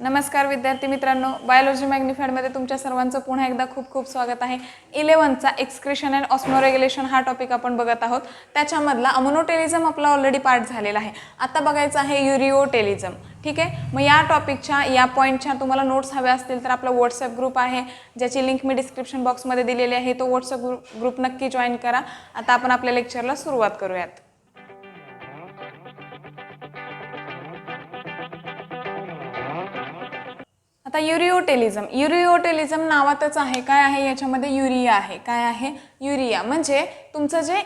नमस्कार विद्यार्थी मित्रांनो, बायोलॉजी मॅग्निफाइड मध्ये तुमच्या सर्वांचं पुन्हा एकदा खूप खूप स्वागत आहे। 11चा एक्सक्रिशन अँड ऑस्मोरेग्युलेशन हा टॉपिक आपण बघत आहोत। त्याच्यामधला अमोनोटेलिझम आपला ऑलरेडी पार्ट झालेला आहे। आता बघायचं आहे युरिओटेलिझम। ठीक आहे, मग या टॉपिकच्या या पॉइंटच्या तुम्हाला नोट्स हव्या असतील तर आपला व्हॉट्सअप ग्रुप आहे, ज्याची लिंक मी डिस्क्रिप्शन बॉक्समध्ये दिलेली आहे। तो व्हॉट्सअप ग्रुप नक्की जॉइन करा। आता आपण आपल्या लेक्चरला सुरुवात करूयात। आता युरिओटेलिझम नावातच आहे। काय आहे याच्यामध्ये? युरिया आहे। काय आहे? युरिया म्हणजे तुमचं जे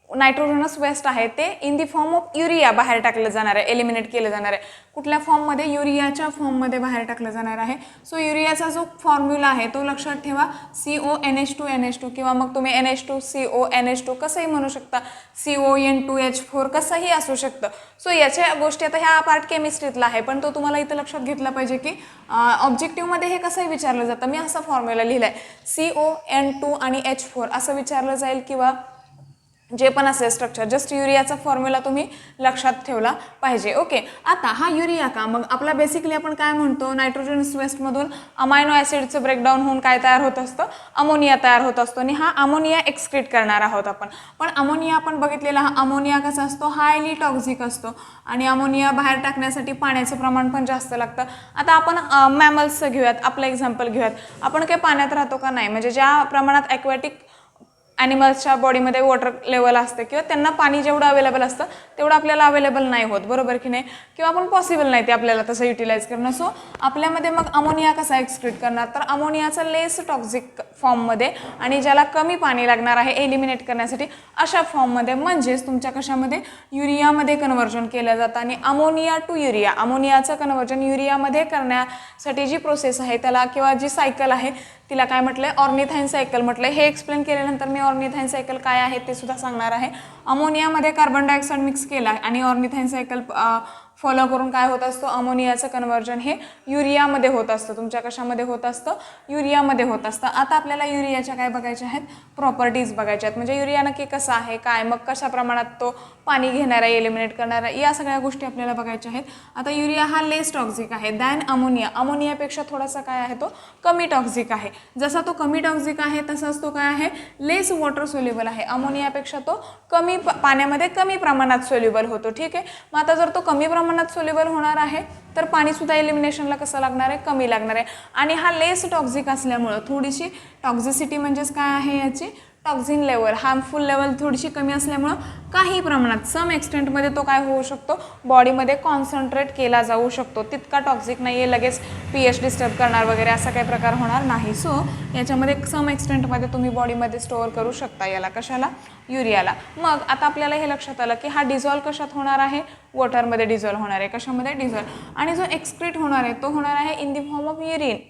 नायट्रोजनस वेस्ट आहे ते in the form of urea बाहेर टाकलं जाणार आहे, एलिमिनेट केलं जाणार आहे। कुठल्या फॉर्ममध्ये? युरियाच्या फॉर्ममध्ये बाहेर टाकलं जाणार आहे। सो युरियाचा जो फॉर्म्युला आहे तो लक्षात ठेवा, CONH2NH2 किंवा मग तुम्ही NH2CONH2 कसंही म्हणू शकता, CON2H4 कसंही असू शकतं। सो याच्या गोष्टी आता ह्या पार्ट केमिस्ट्रीतला आहे, पण तो तुम्हाला इथं लक्षात घेतला पाहिजे की ऑब्जेक्टिव्हमध्ये हे कसंही विचारलं जातं। मी असा फॉर्म्युला लिहिलाय, CON2 आणि H4 असं विचारलं जाईल किंवा जे पण असेल स्ट्रक्चर, जस्ट युरियाचा फॉर्म्युला तुम्ही लक्षात ठेवला पाहिजे। ओके, आता हा युरिया का? मग आपला बेसिकली आपण काय म्हणतो, नायट्रोजनस वेस्टमधून अमायनो ॲसिडचं ब्रेकडाऊन होऊन काय तयार होत असतं? अमोनिया तयार होत असतो आणि हा अमोनिया एक्सक्रीट करणार आहोत आपण। पण अमोनिया आपण बघितलेला, हा अमोनिया कसा असतो? हायली टॉक्सिक असतो आणि अमोनिया बाहेर टाकण्यासाठी पाण्याचं प्रमाण पण जास्त लागतं। आता आपण मॅमल्सचं घेऊयात, आपलं एक्झाम्पल घेऊयात। आपण काय पाण्यात राहतो का? नाही। म्हणजे ज्या प्रमाणात ॲक्वॅटिक ॲनिमल्सच्या बॉडीमध्ये वॉटर लेवल असते किंवा त्यांना पाणी जेवढं अवेलेबल असतं तेवढं आपल्याला अवेलेबल नाही होत, बरोबर की नाही? किंवा आपण पॉसिबल नाही ते आपल्याला तसं युटिलाइज करणं। सो आपल्यामध्ये मग अमोनिया कसा एक्सक्रीट करणार? तर अमोनियाचा लेस टॉक्सिक फॉर्ममध्ये आणि ज्याला कमी पाणी लागणार आहे एलिमिनेट करण्यासाठी अशा फॉर्ममध्ये, म्हणजेच तुमच्या कशामध्ये? युरियामध्ये कन्व्हर्जन केलं जातं। आणि अमोनिया टू युरिया, अमोनियाचं कन्व्हर्जन युरियामध्ये करण्यासाठी जी प्रोसेस आहे त्याला किंवा जी सायकल आहे तिला काय म्हटलंय? ऑर्निथाइन सायकल म्हटलंय। हे एक्सप्लेन केल्यानंतर मी ऑर्निथाइन सायकल काय आहे ते सुद्धा सांगणार आहे। अमोनियामध्ये कार्बन डायऑक्साईड मिक्स केला आणि ऑर्निथाइन सायकल फॉलो करून काय होत असतं? अमोनियाचं कन्व्हर्जन हे युरियामध्ये होत असतं। तुमच्या कशामध्ये होत असतं? युरियामध्ये होत असतं। आता आपल्याला युरियाच्या काय बघायच्या आहेत? प्रॉपर्टीज बघायच्या आहेत। म्हणजे युरिया नक्की कसा आहे, काय, मग कशा प्रमाणात तो पाणी घेणार आहे, एलिमिनेट करणार आहे, या सगळ्या गोष्टी आपल्याला बघायच्या आहेत। आता युरिया हा लेस टॉक्सिक आहे दॅन अमोनिया। अमोनियापेक्षा थोडासा काय आहे? तो कमी टॉक्सिक आहे। जसा तो कमी टॉक्सिक आहे तसाच तो काय आहे? लेस वॉटर सोल्युबल आहे। अमोनियापेक्षा तो कमी पाण्यामध्ये कमी प्रमाणात सोल्युबल होतो। ठीक आहे, मग आता जर तो कमी प्रमाणात सोल्युबल होणार आहे तर पाणी सुद्धा एलिमिनेशनला कसं लागणार आहे? कमी लागणार आहे। आणि हा लेस टॉक्सिक असल्यामुळं थोडीशी टॉक्झिसिटी म्हणजेच काय आहे याची? टॉक्झिन लेवल, हार्मफुल लेवल थोडीशी कमी असल्यामुळं काही प्रमाणात सम एक्सटेंटमध्ये तो काय होऊ शकतो? बॉडीमध्ये कॉन्सन्ट्रेट केला जाऊ शकतो। तितका टॉक्सिक नाही आहे, लगेच pH डिस्टर्ब करणार वगैरे असा काही प्रकार होणार नाही। सो याच्यामध्ये सम एक्सटेंटमध्ये तुम्ही बॉडीमध्ये स्टोअर करू शकता याला, कशाला? युरियाला। मग आता आपल्याला हे लक्षात आलं की हा डिझॉल्व कशात होणार आहे? वॉटरमध्ये डिझॉल्व होणार आहे। कशामध्ये? डिझॉल्व। आणि जो एक्सक्रीट होणार आहे तो होणार आहे in the form of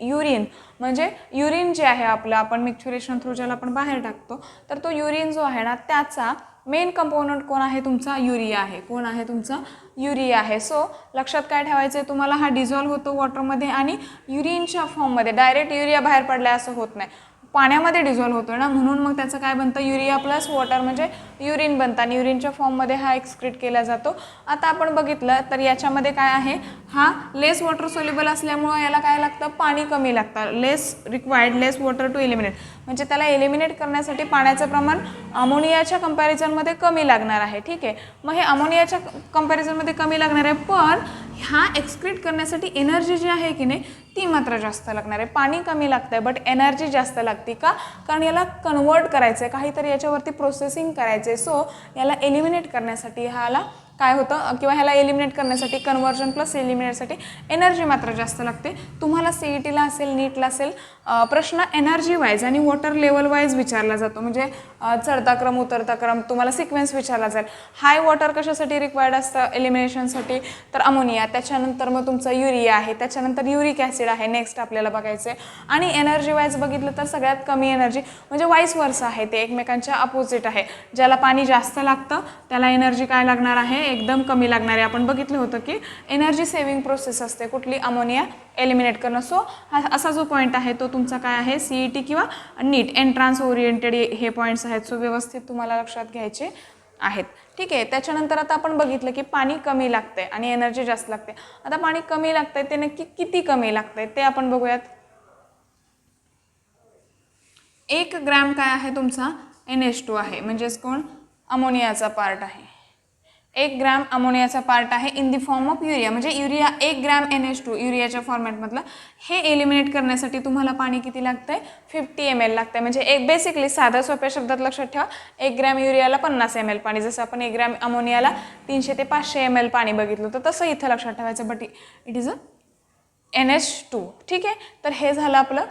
urine. म्हणजे युरिन जे आहे आपलं, आपण मिक्च्युरेशन थ्रू ज्याला आपण बाहेर टाकतो, तर तो युरिन जो आहे ना त्याचा मेन कंपोनंट कोण आहे? तुमचा युरिया आहे। कोण आहे? तुमचा युरिया आहे। सो लक्षात काय ठेवायचं आहे तुम्हाला? हा डिझॉल्व होतो वॉटरमध्ये आणि युरिनच्या फॉर्ममध्ये, डायरेक्ट युरिया बाहेर पडला असं होत नाही, पाण्यामध्ये डिझॉल्व होतो ना, म्हणून मग त्याचं काय बनतं? युरिया प्लस वॉटर म्हणजे युरिन बनतं आणि युरिनच्या फॉर्ममध्ये हा एक्सक्रीट केला जातो। आता आपण बघितलं तर याच्यामध्ये काय आहे? हा लेस वॉटर सोल्युबल असल्यामुळं याला काय लागतं? पाणी कमी लागतं। Less required less water to eliminate, म्हणजे त्याला एलिमिनेट करण्यासाठी पाण्याचं प्रमाण अमोनियाच्या कंपॅरिझनमध्ये कमी लागणार आहे। ठीक आहे, मग हे अमोनियाच्या कंपॅरिझनमध्ये कमी लागणार आहे, पण हा एक्सक्रीट करण्यासाठी एनर्जी जी आहे की नाही ती मात्र जास्त लागणार आहे। पाणी कमी लागतं आहे बट एनर्जी जास्त लागते का? कारण याला कन्वर्ट करायचं आहे, काहीतरी याच्यावरती प्रोसेसिंग करायचं आहे। सो याला एलिमिनेट करण्यासाठी ह्याला काय होतं किंवा ह्याला एलिमिनेट करण्यासाठी कन्वर्जन प्लस एलिमिनेटसाठी एनर्जी मात्र जास्त लागते। तुम्हाला CETला असेल, नीटला असेल प्रश्न एनर्जी वाईज आणि वॉटर लेवल वाईज विचारला जातो। म्हणजे चढता क्रम उतरता क्रम तुम्हाला सिक्वेन्स विचारला जाईल। हाय वॉटर कशासाठी रिक्वायर्ड असतं एलिमिनेशनसाठी? तर अमोनिया, त्याच्यानंतर मग तुमचं युरिया आहे, त्याच्यानंतर युरिक ॲसिड आहे, नेक्स्ट आपल्याला बघायचं आहे। आणि एनर्जी वाईज बघितलं तर सगळ्यात कमी एनर्जी म्हणजे वाईस वर्सा आहे, ते एकमेकांच्या अपोजिट आहे। ज्याला पाणी जास्त लागतं त्याला एनर्जी काय लागणार आहे? एकदम कमी लागणार आहे। आपण बघितलं होतं की एनर्जी सेव्हिंग प्रोसेस असते कुठली? अमोनिया एलिमिनेट करणं। सो असा जो पॉईंट आहे तो तुमचा काय आहे? CET किंवा नीट एंट्रान्स ओरिएंटेड हे पॉईंट्स आहेत। सो व्यवस्थित तुम्हाला लक्षात घ्यायचे आहेत। ठीक आहे. त्याच्यानंतर आता आपण बघितलं की पाणी कमी लागतंय आणि एनर्जी जास्त लागते. आता पाणी कमी लागतंय ते नक्की किती कमी लागतंय ते आपण बघूयात. 1 ग्रॅम काय आहे तुमचा NH2 आहे, म्हणजेच कोण अमोनियाचा पार्ट आहे. 1 ग्रॅम अमोनियाचा पार्ट आहे in the form of urea, म्हणजे युरिया 1 ग्रॅम NH2 युरियाच्या फॉर्मॅटमधलं हे एलिमिनेट करण्यासाठी तुम्हाला पाणी किती लागतंय 50 ml लागतंय. म्हणजे एक बेसिकली साध्या सोप्या शब्दात लक्षात ठेवा 1 ग्रॅम युरियाला 50 ml पाणी, जसं आपण 1 ग्रॅम अमोनियाला 300 ते 500 ml पाणी बघितलं होतं तसं इथं लक्षात ठेवायचं. But it is a NH2. ठीक आहे. तर हे झालं आपलं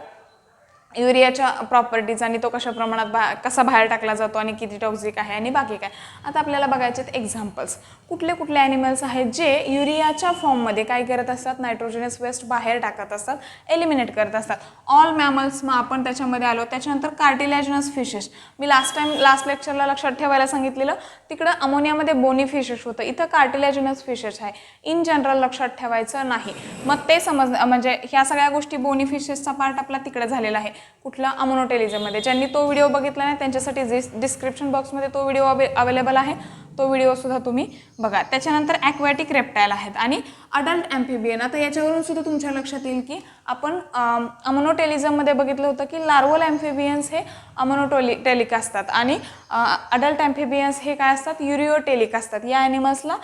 युरियाच्या प्रॉपर्टीज आणि तो कशा प्रमाणात कसा बाहेर टाकला जातो आणि किती टॉक्सिक आहे आणि बाकी काय. आता आपल्याला बघायचे आहेत एक्झाम्पल्स. कुठले कुठले ॲनिमल्स आहेत जे युरियाच्या फॉर्ममध्ये काय करत असतात, नायट्रोजनस वेस्ट बाहेर टाकत असतात, एलिमिनेट करत असतात. ऑल मॅमल्स मग आपण त्याच्यामध्ये आलो. त्याच्यानंतर कार्टिलॅजिनस फिशेस. मी लास्ट लेक्चरला लक्षात ठेवायला सांगितलेलं, तिकडं अमोनियामध्ये बोनी फिशेस होतं, इथं कार्टिलॅजिनस फिशेस आहे. इन जनरल लक्षात ठेवायचं नाही. मग ते म्हणजे ह्या सगळ्या गोष्टी बोनी फिशेसचा पार्ट आपला तिकडे झालेला आहे. कुठला अमोनोटेलिझममध्ये. ज्यांनी तो व्हिडिओ बघितला नाही त्यांच्यासाठी डिस्क्रिप्शन बॉक्समध्ये तो व्हिडिओ अवेलेबल आहे, तो व्हिडिओसुद्धा तुम्ही बघा. त्याच्यानंतर ॲक्वॅटिक रेप्टाईल आहेत आणि अडल्ट ॲम्फिबियन. आता याच्यावरून सुद्धा तुमच्या लक्षात येईल की आपण अमोनोटेलिझममध्ये बघितलं होतं की लार्वल ॲम्फिबियन्स हे अमोनोटेलिक असतात आणि अडल्ट ॲम्फिबियन्स हे काय असतात, युरिओटेलिक असतात. या ॲनिमल्सला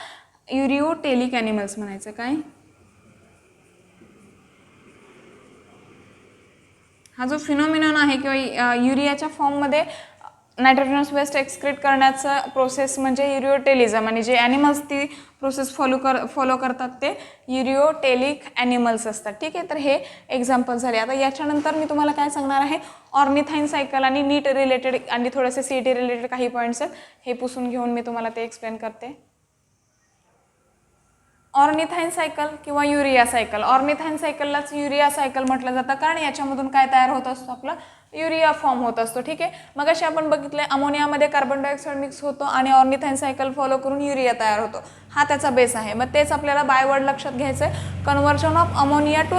युरिओटेलिक ॲनिमल्स म्हणायचं. काय हा जो फिनोमिनॉन आहे किंवा युरियाच्या फॉर्ममध्ये नायट्रोजनस वेस्ट एक्सक्रीट करण्याचा प्रोसेस म्हणजे युरिओटेलिझम, आणि जे ॲनिमल्स ती प्रोसेस फॉलो करतात ते युरिओटेलिक ॲनिमल्स असतात. ठीक आहे. तर हे एक्झाम्पल झाले. आता याच्यानंतर मी तुम्हाला काय सांगणार आहे, ऑर्निथाईन सायकल आणि नीट रिलेटेड आणि थोडेसे CET रिलेटेड काही पॉईंट्स आहेत, हे पुसून घेऊन मी तुम्हाला ते एक्सप्लेन करते. ऑर्निथाईन सायकल किंवा युरिया सायकल. ऑर्निथाईन सायकललाच युरिया सायकल म्हटलं जातं कारण याच्यामधून काय तयार होत असतो, आपला युरिया फॉर्म होत असतो. ठीक आहे. मग अशी आपण बघितलं अमोनियामध्ये कार्बन डायऑक्साईड मिक्स होतो आणि ऑर्निथाईन सायकल फॉलो करून युरिया तयार होतो. हा त्याचा बेस आहे. मग तेच आपल्याला बाय वर्ड लक्षात घ्यायचं आहे, conversion of ammonia to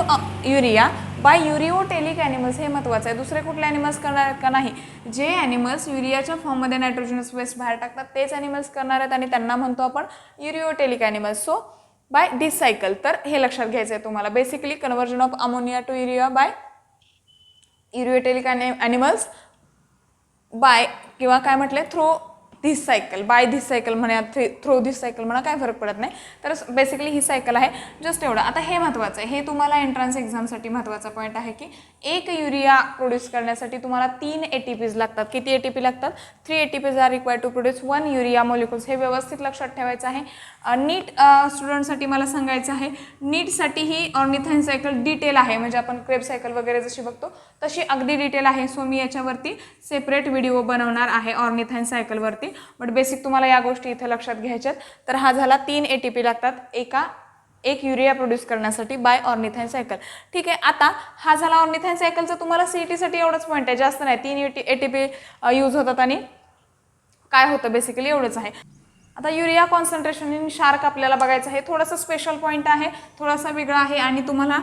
urea by ureotelic animals. हे महत्त्वाचं आहे. दुसरे कुठले ॲनिमल्स करणार आहेत का नाही. जे ॲनिमल्स युरियाच्या फॉर्ममध्ये नायट्रोजनस वेस्ट बाहेर टाकतात तेच ॲनिमल्स करणार आहेत आणि त्यांना म्हणतो आपण ureotelic animals. So by this cycle. तर हे लक्षात घ्यायचं आहे तुम्हाला. Basically conversion of ammonia to urea by ureotelic animals by किंवा काय म्हटलं through this cycle, by this cycle म्हणा, थ्रू धिस सायकल म्हणा, काय फरक पडत नाही. तर बेसिकली ही सायकल आहे. जस्ट एवढं. आता हे महत्त्वाचं आहे, हे तुम्हाला एंट्रन्स एक्झामसाठी महत्त्वाचा पॉईंट आहे की एक युरिया प्रोड्यूस करण्यासाठी तुम्हाला 3 ATPs लागतात. किती ATP लागतात, 3 ATPs are required to produce 1 urea molecules. हे व्यवस्थित लक्षात ठेवायचं आहे. नीट स्टुडंटसाठी मला सांगायचं आहे, नीटसाठी ही ऑर्निथाईन सायकल डिटेल आहे, म्हणजे आपण क्रेब सायकल वगैरे जशी बघतो तशी अगदी डिटेल आहे. सो मी याच्यावरती सेपरेट व्हिडिओ बनवणार आहे ऑर्निथाईन सायकलवरती. बट बेसिक तुम्हाला या गोष्टी इथे लक्षात घ्यायच्यात. तर हा झाला 3 ATP लागतात एक युरिया प्रोड्यूस करण्यासाठी बाय ऑर्निथाईन सायकल. ठीक आहे. आता हा झाला ऑर्निथाईन सायकलचा तुम्हाला CETसाठी एवढंच पॉईंट आहे, जास्त नाही. 3 ATP यूज होतात आणि काय होतं बेसिकली एवढंच आहे. आता युरिया कॉन्सन्ट्रेशन इन शार्क आपल्याला बघायचं आहे. थोडंसं स्पेशल पॉईंट आहे, थोडासा वेगळा आहे आणि तुम्हाला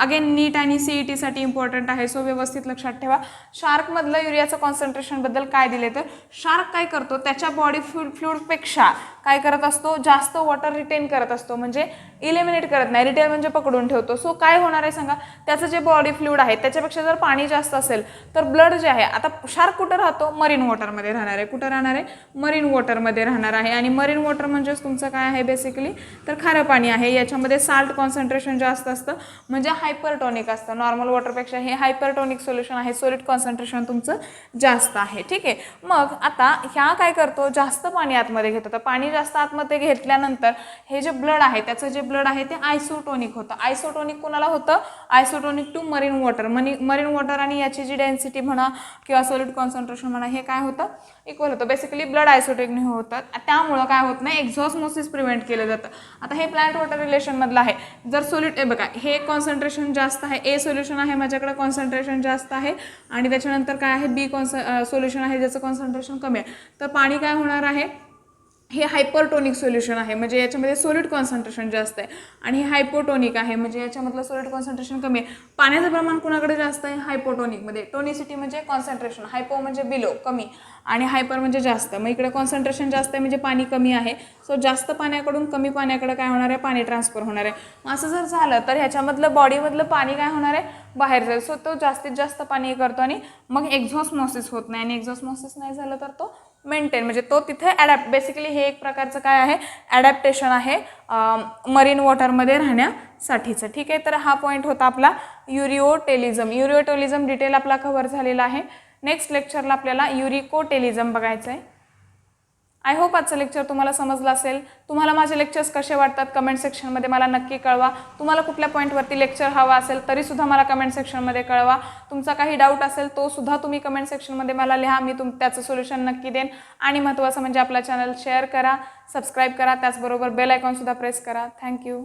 अगेन नीट आणि CETसाठी इम्पॉर्टंट आहे. सो व्यवस्थित लक्षात ठेवा. शार्कमधलं युरियाचं कॉन्सन्ट्रेशनबद्दल काय दिले, तर शार्क काय करतो, त्याच्या बॉडी फ्लुइडपेक्षा काय करत असतो, जास्त वॉटर रिटेन करत असतो, म्हणजे इलिमिनेट करत नाही. रिटेन म्हणजे पकडून ठेवतो. सो काय होणार आहे सांगा, त्याचं जे बॉडी फ्लुइड आहे त्याच्यापेक्षा जर पाणी जास्त असेल तर ब्लड जे आहे, आता शार्क कुठं राहतो, मरीन वॉटरमध्ये राहणार आहे. कुठं राहणार आहे, मरीन वॉटरमध्ये राहणार आहे. आणि मरीन वॉटर म्हणजेच तुमचं काय आहे बेसिकली, तर खारं पाणी आहे. याच्यामध्ये साल्ट कॉन्सन्ट्रेशन जास्त असतं, म्हणजे हायपरटॉनिक असतं. नॉर्मल वॉटरपेक्षा हे हायपरटॉनिक सोल्युशन आहे. सॉलिड कॉन्सन्ट्रेशन तुमचं जास्त आहे. ठीक आहे. मग आता ह्या काय करतो, जास्त पाणी आतमध्ये घेतो. तर पाणी जास्त आतमध्ये घेतल्यानंतर हे जे ब्लड आहे, त्याचं जे ब्लड आहे ते आयसोटोनिक होतं. आयसोटोनिक कोणाला होतं, isotonic to marine water. Marine water आणि याची जी डेन्सिटी म्हणा किंवा सॉलिड कॉन्सन्ट्रेशन म्हणा, हे काय होतं, इक्वल होतं. बेसिकली ब्लड आयसोटोनिक होतात. त्यामुळं काय होत नाही, एक्झॉस्मोसिस प्रिव्हेंट केलं जातं. आता हे प्लांट वॉटर रिलेशनमधलं आहे. जर सॉलिड बघा, हे कॉन्सन्ट्रेशन जास्त आहे, ए सोल्युशन आहे माझ्याकडे, कॉन्सन्ट्रेशन जास्त आहे. आणि त्याच्यानंतर काय आहे, बी सोल्युशन आहे ज्याचं कॉन्सन्ट्रेशन कमी आहे. तर पाणी काय होणार आहे, हे हायपरटोनिक सोल्युशन आहे, म्हणजे याच्यामध्ये सॉलिड कॉन्सन्ट्रेशन जास्त आहे. आणि हे हायपोटोनिक आहे, म्हणजे याच्यामधलं सॉलिड कॉन्सन्ट्रेशन कमी आहे. पाण्याचं प्रमाण कोणाकडे जास्त आहे? हायपोटोनिकमध्ये. टोनिसिटी म्हणजे कॉन्सन्ट्रेशन, हायपो म्हणजे बिलो कमी आणि हायपर म्हणजे जास्त. मग इकडे कॉन्सन्ट्रेशन जास्त आहे म्हणजे पाणी कमी आहे. सो जास्त पाण्याकडून कमी पाण्याकडे काय होणार आहे? पाणी ट्रान्सफर होणार आहे. मग असं जर झालं तर ह्याच्यामधलं बॉडीमधलं पाणी काय होणार आहे? बाहेर जाईल. सो तो जास्तीत जास्त पाणी करतो आणि मग एक्झॉस्मॉसिस होत नाही, आणि एक्झॉस्मॉसिस नाही झालं तर तो मेंटेन, म्हणजे तो तिथे ॲडॅप्ट. बेसिकली हे एक प्रकारचं काय आहे? ॲडॅप्टेशन आहे मरीन वॉटरमध्ये राहण्यासाठीचं. ठीक आहे, तर हा पॉईंट होता आपला युरिओटेलिझम. युरिओटेलिझम डिटेल आपला कव्हर झालेला आहे. नेक्स्ट लेक्चरला आपल्याला युरिकोटेलिझम बघायचं आहे. आय होप आजचं लेक्चर तुम्हाला समजलं असेल. तुम्हाला माझे लेक्चर्स कसे वाटतात कमेंट सेक्शनमध्ये मला नक्की कळवा. तुम्हाला कुठल्या पॉईंटवरती लेक्चर हवा असेल तरीसुद्धा मला कमेंट सेक्शनमध्ये कळवा. तुमचा काही डाऊट असेल तो सुद्धा तुम्ही कमेंट सेक्शनमध्ये मला लिहा, मी त्याचं सोल्युशन नक्की देईन. आणि महत्त्वाचं म्हणजे आपला चॅनल शेअर करा, सबस्क्राईब करा, त्याचबरोबर बेल आयकॉनसुद्धा प्रेस करा. थँक्यू.